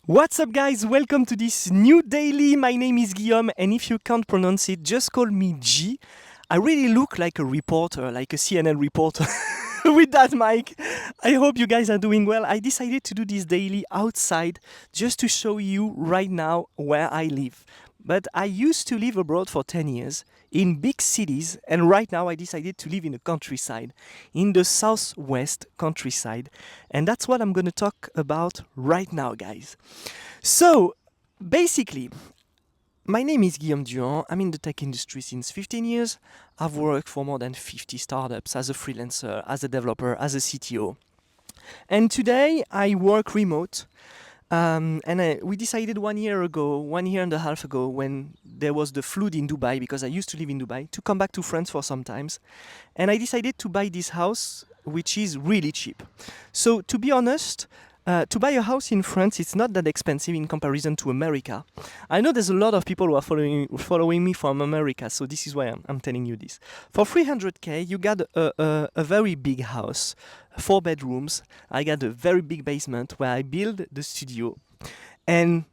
What's up, guys? Welcome to this new daily. My name is Guillaume, and if you can't pronounce it, just call me G. I really look like a reporter, like a CNN reporter with that mic. I hope you guys are doing well. I decided to do this daily outside just to show you right now where I live. But I used to live abroad for 10 years in big cities, and right now I decided to live in the countryside, in the southwest countryside. And that's what I'm going to talk about right now, guys. So, basically, my name is Guillaume Durand. I'm in the tech industry since 15 years. I've worked for more than 50 startups as a freelancer, as a developer, as a CTO. And today I work remote. We decided 1 year ago, 1 year and a half ago, when there was the flood in Dubai, because I used to live in Dubai, to come back to France for some times. And I decided to buy this house, which is really cheap. So, to be honest, to buy a house in France, it's not that expensive in comparison to America. I know there's a lot of people who are following me from America, so this is why I'm telling you this. For 300k, you got a very big house, 4 bedrooms. I got a very big basement where I build the studio, and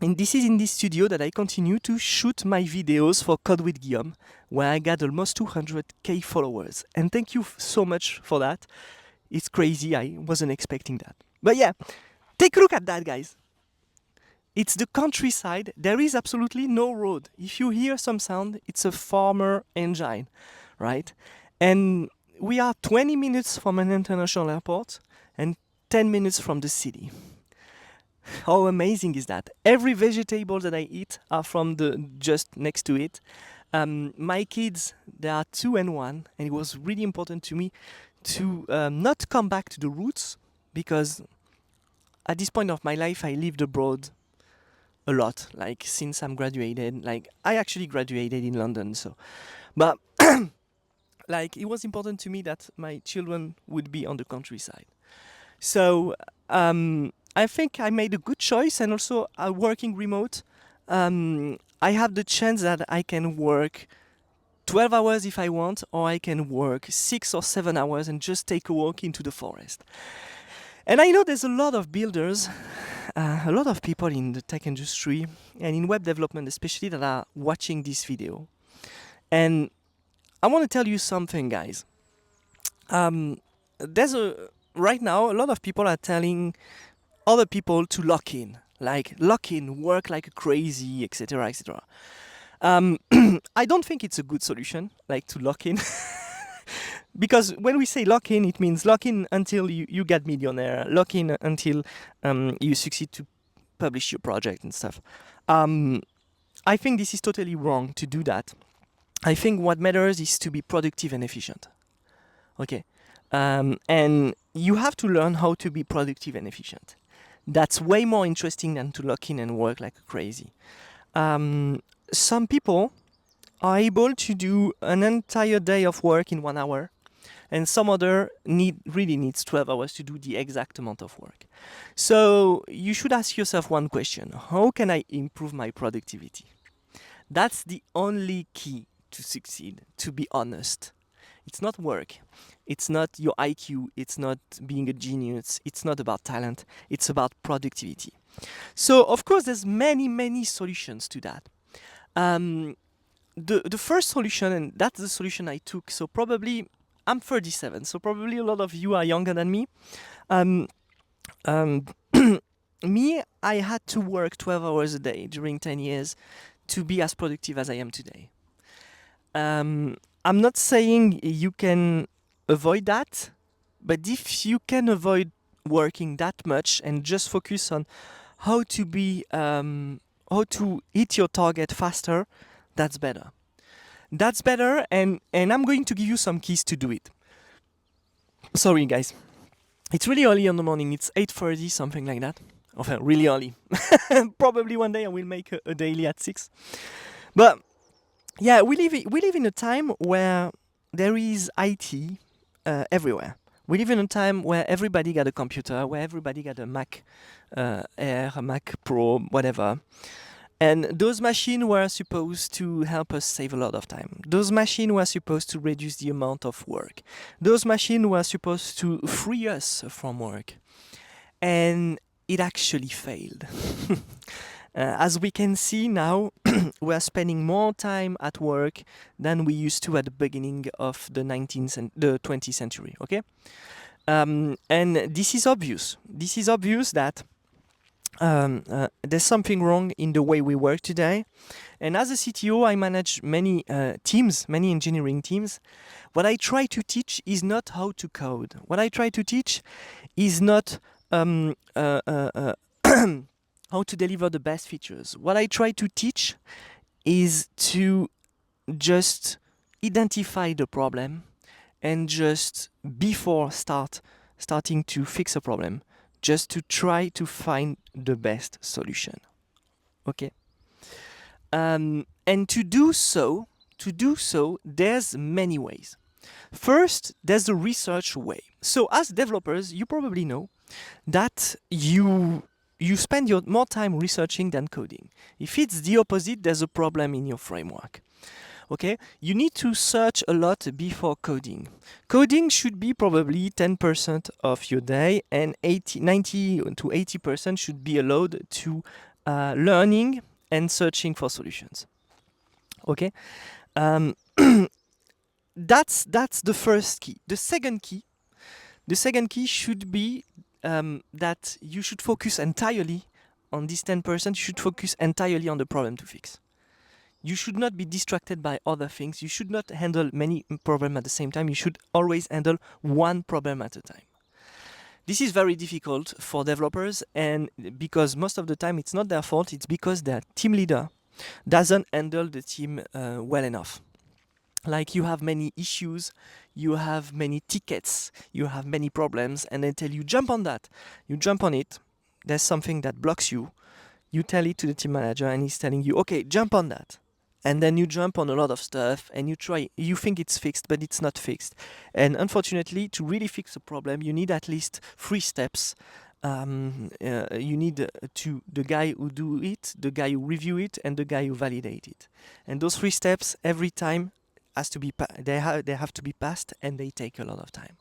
this is in this studio that I continue to shoot my videos for Code with Guillaume, where I got almost 200k followers. And thank you so much for that. It's crazy. I wasn't expecting that. But yeah, take a look at that, guys. It's the countryside. There is absolutely no road. If you hear some sound, it's a farmer engine, right? And we are 20 minutes from an international airport and 10 minutes from the city. How amazing is that? Every vegetable that I eat are from the just next to it. My kids, they are 2 and 1, and it was really important to me to not come back to the roots, because at this point of my life I lived abroad a lot, like since I'm graduated. Like, I actually graduated in London, so but like, it was important to me that my children would be on the countryside. So I think I made a good choice, and also working remote, I have the chance that I can work 12 hours if I want, or I can work 6 or 7 hours and just take a walk into the forest. And I know there's a lot of builders, a lot of people in the tech industry and in web development especially, that are watching this video. And I want to tell you something, guys. There's right now a lot of people are telling other people to lock in, like lock in, work like crazy, etc., etc. I don't think it's a good solution, like, to lock in. Because when we say lock in, it means lock in until you get millionaire, lock in until you succeed to publish your project and stuff. I think this is totally wrong to do that. I think what matters is to be productive and efficient. Okay. And you have to learn how to be productive and efficient. That's way more interesting than to lock in and work like crazy. Some people are able to do an entire day of work in 1 hour, and some other really needs 12 hours to do the exact amount of work. So you should ask yourself one question: how can I improve my productivity? That's the only key to succeed, to be honest. It's not work, it's not your IQ, it's not being a genius, it's not about talent, it's about productivity. So of course there's many solutions to that. The first solution, and that's the solution I took, so probably I'm 37, so probably a lot of you are younger than me. Um, um, Me, I had to work 12 hours a day during 10 years to be as productive as I am today. I'm not saying you can avoid that, but if you can avoid working that much and just focus on how to hit your target faster, that's better. That's better, and I'm going to give you some keys to do it. Sorry, guys. It's really early in the morning. It's 8:30, something like that. Enfin, really early. Probably one day I will make a daily at 6. But yeah, we live in a time where there is IT everywhere. We live in a time where everybody got a computer, where everybody got a Mac Air, a Mac Pro, whatever. And those machines were supposed to help us save a lot of time. Those machines were supposed to reduce the amount of work. Those machines were supposed to free us from work. And it actually failed. As we can see now, we are spending more time at work than we used to at the beginning of the 20th century. Okay, and this is obvious. This is obvious that there's something wrong in the way we work today. And as a CTO, I manage many teams, many engineering teams. What I try to teach is not how to code. What I try to teach is not how to deliver the best features. What I try to teach is to just identify the problem and just before starting to fix a problem, just to try to find the best solution. Okay. And to do so, there's many ways. First, there's the research way. So as developers, you probably know that you spend more time researching than coding. If it's the opposite, there's a problem in your framework. Okay, you need to search a lot before coding. Coding should be probably 10% of your day, and 90 to 80% should be allowed to learning and searching for solutions. Okay, that's the first key. The second key should be that you should focus entirely on this 10%. You should focus entirely on the problem to fix. You should not be distracted by other things. You should not handle many problems at the same time. You should always handle one problem at a time. This is very difficult for developers, and because most of the time it's not their fault, it's because their team leader doesn't handle the team well enough. Like, you have many issues, you have many tickets, you have many problems, and they tell you, jump on that. You jump on it, there's something that blocks you, you tell it to the team manager, and he's telling you, okay, jump on that. And then you jump on a lot of stuff, and you think it's fixed, but it's not fixed. And unfortunately, to really fix a problem, you need at least 3 steps. You need the guy who do it, the guy who review it, and the guy who validate it. And those 3 steps, every time, has to be they have to be passed, and they take a lot of time.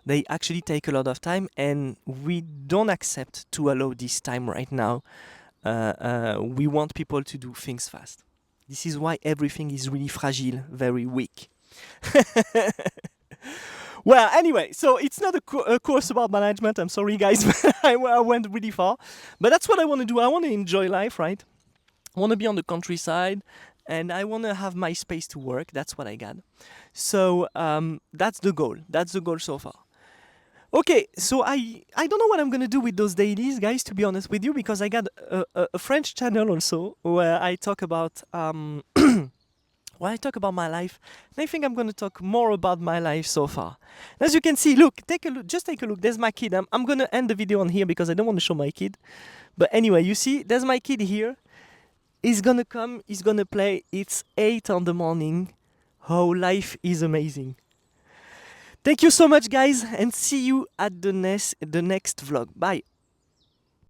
They actually take a lot of time, and we don't accept to allow this time right now. We want people to do things fast. This is why everything is really fragile, very weak. Well, anyway, so it's not a course about management. I'm sorry, guys, but I went really far. But that's what I want to do. I want to enjoy life, right? I want to be on the countryside, and I want to have my space to work. That's what I got. So that's the goal. That's the goal so far. Okay, so I don't know what I'm gonna do with those dailies, guys, to be honest with you, because I got a French channel also where I talk about my life. And I think I'm gonna talk more about my life so far. As you can see, look, just take a look. There's my kid. I'm gonna end the video on here because I don't want to show my kid. But anyway, you see, there's my kid here. He's gonna come. He's gonna play. It's 8 in the morning. Oh, life is amazing. Thank you so much, guys, and see you at the next vlog. Bye.